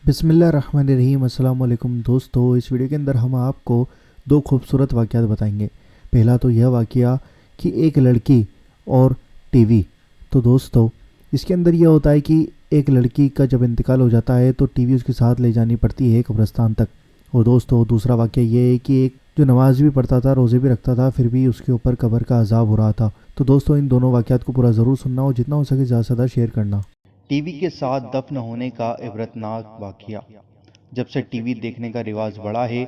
बिस्मिल्लाहिर्रहमानिर्रहीम। अस्सलाम वालेकुम दोस्तों, इस वीडियो के अंदर हम आपको दो खूबसूरत वाक़यात बताएंगे। पहला तो यह वाक़या कि एक लड़की और टीवी। तो दोस्तों, इसके अंदर यह होता है कि एक लड़की का जब इंतकाल हो जाता है तो टीवी उसके साथ ले जानी पड़ती है कब्रिस्तान तक। और दोस्तों, दूसरा वाक़या ये है कि एक जो नमाज भी पढ़ता था, रोज़े भी रखता था, फिर भी उसके ऊपर कब्र का अजाब हो रहा था। तो दोस्तों, इन दोनों वाक़यात को पूरा ज़रूर सुनना और जितना हो सके ज़्यादा से ज़्यादा शेयर करना। टीवी के साथ दफन होने का इबरतनाक वाक़या। जब से टीवी देखने का रिवाज बढ़ा है,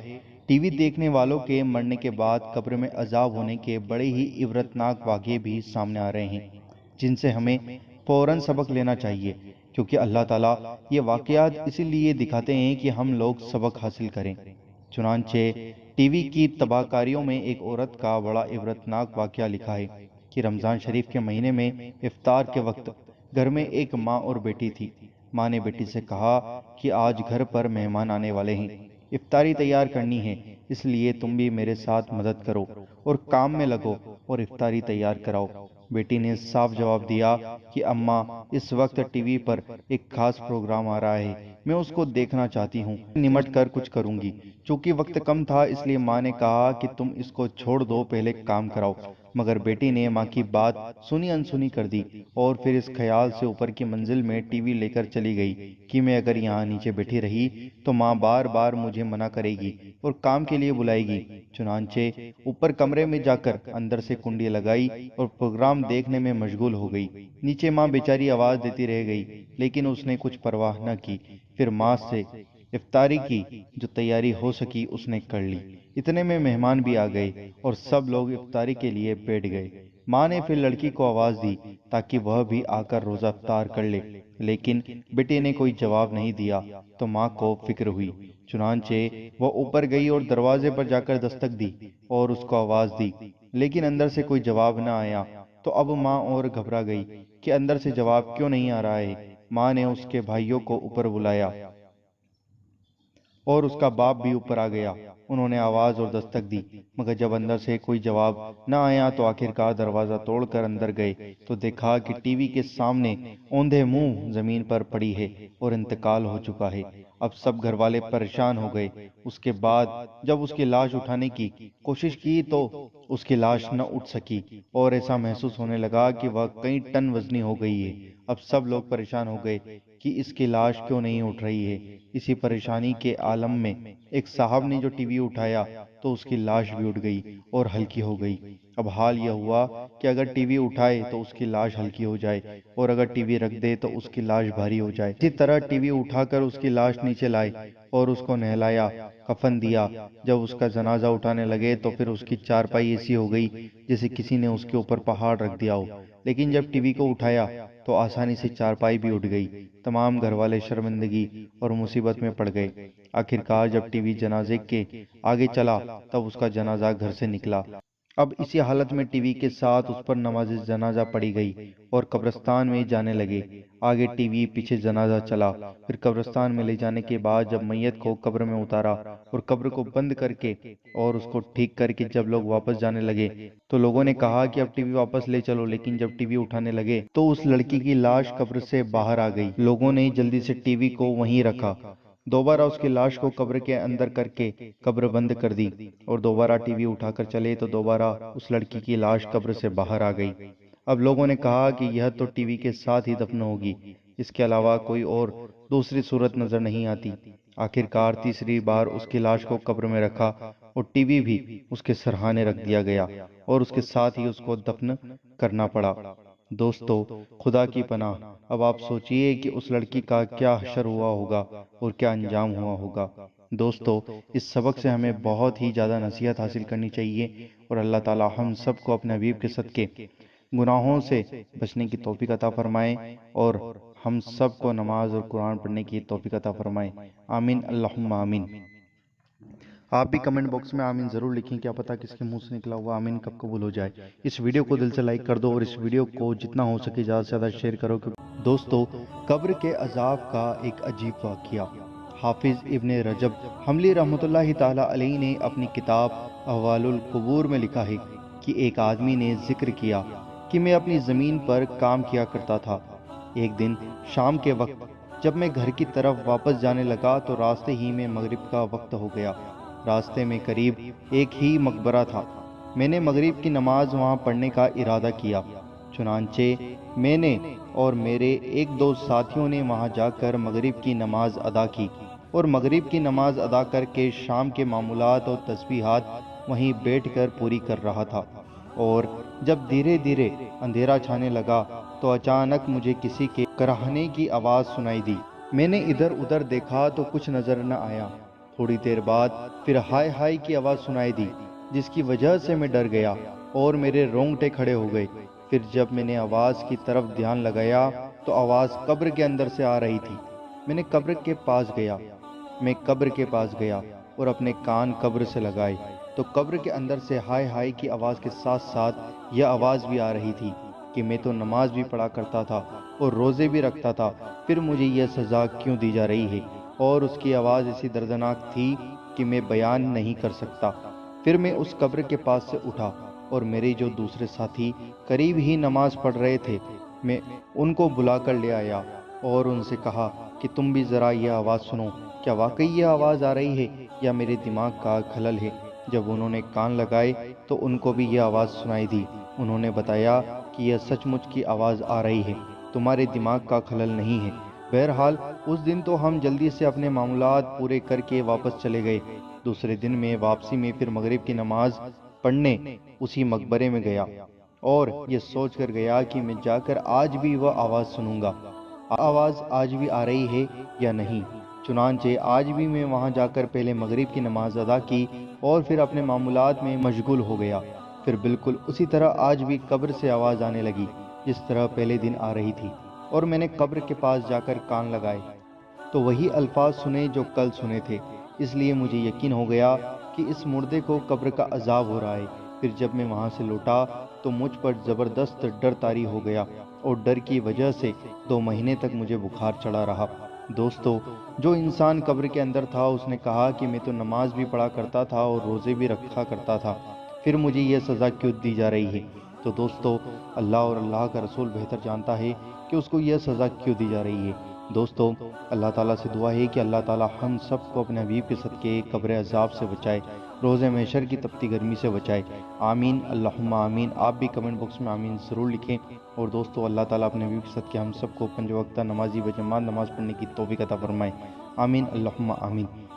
टीवी देखने वालों के मरने के बाद कब्र में अजाब होने के बड़े ही इबरतनाक वाक़ये भी सामने आ रहे हैं, जिनसे हमें फ़ौरन सबक लेना चाहिए, क्योंकि अल्लाह ताला ये वाक़यात इसीलिए दिखाते हैं कि हम लोग सबक हासिल करें। चुनांचे टीवी की तबाहकारियों में एक औरत का बड़ा इबरतनाक वाक़या लिखा है कि रमज़ान शरीफ के महीने में इफ्तार के वक्त घर में एक माँ और बेटी थी। माँ ने बेटी से कहा कि आज घर पर मेहमान आने वाले हैं, इफ्तारी तैयार करनी है, इसलिए तुम भी मेरे साथ मदद करो और काम में लगो और इफ्तारी तैयार कराओ। बेटी ने साफ जवाब दिया कि अम्मा, इस वक्त टीवी पर एक खास प्रोग्राम आ रहा है, मैं उसको देखना चाहती हूँ, निमट कर कुछ करूंगी। चूंकि वक्त कम था, इसलिए माँ ने कहा कि तुम इसको छोड़ दो, पहले काम कराओ। मगर बेटी ने माँ की बात सुनी अनसुनी कर दी और फिर इस ख्याल से ऊपर की मंजिल में टीवी लेकर चली गई कि मैं अगर यहाँ नीचे बैठी रही तो माँ बार बार मुझे मना करेगी और काम के लिए बुलाएगी। चुनांचे ऊपर कमरे में जाकर अंदर से कुंडी लगाई और प्रोग्राम देखने में मशगूल हो गई। नीचे माँ बेचारी आवाज देती रह गई, लेकिन उसने कुछ परवाह न की। फिर माँ से इफ्तारी की जो तैयारी हो सकी उसने कर ली। इतने में मेहमान भी आ गए और सब लोग इफ्तारी के लिए बैठ गए। माँ ने फिर लड़की को आवाज दी ताकि वह भी आकर रोजा इफ्तार कर ले, लेकिन बेटे ने कोई जवाब नहीं दिया। तो माँ को फिक्र हुई। चुनांचे वह ऊपर गई और दरवाजे पर जाकर दस्तक दी और उसको आवाज दी, लेकिन अंदर से कोई जवाब न आया। तो अब माँ और घबरा गई कि अंदर से जवाब क्यों नहीं आ रहा है। माँ ने उसके भाइयों को ऊपर बुलाया और उसका बाप भी ऊपर आ गया। उन्होंने आवाज और दस्तक दी, मगर जब अंदर से कोई जवाब न आया तो आखिरकार दरवाजा तोड़कर अंदर गए तो देखा कि टीवी के सामने औंधे मुंह जमीन पर पड़ी है और इंतकाल हो चुका है। अब सब घर वाले परेशान हो गए। उसके बाद जब उसकी लाश उठाने की कोशिश की तो उसकी लाश न उठ सकी और ऐसा महसूस होने लगा कि वह कई टन वजनी हो गई है। अब सब लोग परेशान हो गए कि इसकी लाश क्यों नहीं उठ रही है। इसी परेशानी के आलम में एक साहब ने जो टीवी उठाया तो उसकी लाश भी उठ गई और हल्की हो गई। अब हाल यह हुआ कि अगर टीवी उठाए तो उसकी लाश हल्की हो जाए और अगर टीवी रख दे तो उसकी लाश भारी हो जाए। इसी तरह टीवी उठाकर उसकी लाश नीचे लाए और उसको नहलाया, कफन दिया। जब उसका जनाजा उठाने लगे तो फिर उसकी चारपाई ऐसी हो गई जैसे किसी ने उसके ऊपर पहाड़ रख दिया हो। लेकिन जब टीवी को उठाया तो आसानी से चारपाई भी उठ गई। तमाम घर वाले शर्मिंदगी और मुसीबत में पड़ गए। आखिरकार जब टीवी जनाजे के आगे चला तब उसका जनाजा घर से निकला। अब इसी हालत में टीवी के साथ उस पर नमाज जनाजा पड़ी गई और कब्रिस्तान में जाने लगे। आगे टीवी, पीछे जनाजा चला। फिर कब्रिस्तान में ले जाने के बाद जब मैयत को कब्र में उतारा और कब्र को बंद करके और उसको ठीक करके जब लोग वापस जाने लगे तो लोगों ने कहा कि अब टीवी वापस ले चलो। लेकिन जब टीवी उठाने लगे तो उस लड़की की लाश कब्र से बाहर आ गई। लोगों ने जल्दी से टीवी को वहीं रखा, दोबारा उसकी लाश को कब्र के अंदर करके कब्र बंद कर दी और दोबारा टीवी उठाकर चले तो दोबारा उस लड़की की लाश कब्र से बाहर आ गई। अब लोगों ने कहा कि यह तो टीवी के साथ ही दफन होगी, इसके अलावा कोई और दूसरी सूरत नजर नहीं आती। आखिरकार तीसरी बार उसकी लाश को कब्र में रखा और टीवी भी उसके सरहाने रख दिया गया और उसके साथ ही उसको दफन करना पड़ा। दोस्तों, खुदा की पनाह, अब आप सोचिए कि उस लड़की का क्या हशर हुआ होगा और क्या अंजाम हुआ होगा। दोस्तों, इस सबक से हमें बहुत ही ज़्यादा नसीहत हासिल करनी चाहिए और अल्लाह ताला हम सबको अपने हबीब के सदके गुनाहों से बचने की तौफीक अता फरमाए और हम सबको नमाज और कुरान पढ़ने की तौफीक अता फरमाए। आमीन, अल्लाहुम्मा आमीन। आप भी कमेंट बॉक्स में आमीन ज़रूर लिखें, क्या पता किसके मुंह से निकला हुआ आमीन कब कबूल हो जाए। इस वीडियो को दिल से लाइक कर दो और इस वीडियो को जितना हो सके ज़्यादा से ज़्यादा शेयर करो। दोस्तों, कब्र के अजाब का एक अजीब वाक़या। हाफिज इब्ने रजब हम्बली रहमतुल्लाहि ताला अलैहि ने अपनी किताब अहवालुल कुबूर में लिखा है कि एक आदमी ने जिक्र किया कि मैं अपनी ज़मीन पर काम किया करता था। एक दिन शाम के वक्त جب میں گھر کی طرف واپس جانے لگا تو راستے ہی میں مغرب کا وقت ہو گیا۔ راستے میں قریب ایک ہی مقبرہ تھا۔ میں نے مغرب کی نماز وہاں پڑھنے کا ارادہ کیا۔ چنانچہ میں نے اور میرے ایک دو ساتھیوں نے وہاں جا کر مغرب کی نماز ادا کی، اور مغرب کی نماز ادا کر کے شام کے معمولات اور تسبیحات وہیں بیٹھ کر پوری کر رہا تھا۔ اور جب دھیرے دھیرے اندھیرا چھانے لگا تو اچانک مجھے کسی کے کراہنے کی آواز سنائی دی۔ میں نے ادھر ادھر دیکھا تو کچھ نظر نہ آیا۔ تھوڑی دیر بعد پھر ہائے ہائے کی آواز سنائی دی، جس کی وجہ سے میں ڈر گیا اور میرے رونگٹے کھڑے ہو گئے۔ پھر جب میں نے آواز کی طرف دھیان لگایا تو آواز قبر کے اندر سے آ رہی تھی۔ میں قبر کے پاس گیا اور اپنے کان قبر سے لگائے تو قبر کے اندر سے ہائے ہائے کی آواز کے ساتھ ساتھ یہ آواز بھی آ رہی تھی کہ میں تو نماز بھی پڑھا کرتا تھا اور روزے بھی رکھتا تھا، پھر مجھے یہ سزا کیوں دی جا رہی ہے؟ اور اس کی آواز ایسی دردناک تھی کہ میں بیان نہیں کر سکتا۔ پھر میں اس قبر کے پاس سے اٹھا اور میرے جو دوسرے ساتھی قریب ہی نماز پڑھ رہے تھے، میں ان کو بلا کر لے آیا اور ان سے کہا کہ تم بھی ذرا یہ آواز سنو، کیا واقعی یہ آواز آ رہی ہے یا میرے دماغ کا خلل ہے؟ جب انہوں نے کان لگائے تو ان کو بھی یہ آواز سنائی دی۔ انہوں نے بتایا کہ یہ سچ مچ کی آواز آ رہی ہے، تمہارے دماغ کا خلل نہیں ہے۔ بہرحال اس دن تو ہم جلدی سے اپنے معمولات پورے کر کے واپس چلے گئے۔ دوسرے دن میں واپسی میں پھر مغرب کی نماز پڑھنے اسی مقبرے میں گیا اور یہ سوچ کر گیا کہ میں جا کر آج بھی وہ آواز سنوں گا، آواز آج بھی آ رہی ہے یا نہیں۔ چنانچہ آج بھی میں وہاں جا کر پہلے مغرب کی نماز ادا کی اور پھر اپنے معمولات میں مشغول ہو گیا۔ پھر بالکل اسی طرح آج بھی قبر سے آواز آنے لگی جس طرح پہلے دن آ رہی تھی، اور میں نے قبر کے پاس جا کر کان لگائے تو وہی الفاظ سنے جو کل سنے تھے۔ اس لیے مجھے یقین ہو گیا کہ اس مردے کو قبر کا عذاب ہو رہا ہے۔ پھر جب میں وہاں سے لوٹا تو مجھ پر زبردست ڈر طاری ہو گیا اور ڈر کی وجہ سے 2 مہینے تک مجھے بخار چڑھا رہا۔ دوستو، جو انسان قبر کے اندر تھا اس نے کہا کہ میں تو نماز بھی پڑھا کرتا تھا اور روزے بھی رکھا کرتا تھا، پھر مجھے یہ سزا کیوں دی جا رہی ہے؟ تو دوستو، اللہ اور اللہ کا رسول بہتر جانتا ہے کہ اس کو یہ سزا کیوں دی جا رہی ہے۔ دوستو، اللہ تعالیٰ سے دعا ہے کہ اللہ تعالیٰ ہم سب کو اپنے حبیب کے صدقے قبر عذاب سے بچائے، روز محشر کی تپتی گرمی سے بچائے۔ آمین، اللہم آمین۔ آپ بھی کمنٹ باکس میں آمین ضرور لکھیں۔ اور دوستو، اللہ تعالیٰ اپنے حبیب کے صدقے ہم سب کو 5 وقتہ نمازی بجماعت نماز پڑھنے کی توفیق عطا فرمائے۔ آمین، اللہم آمین۔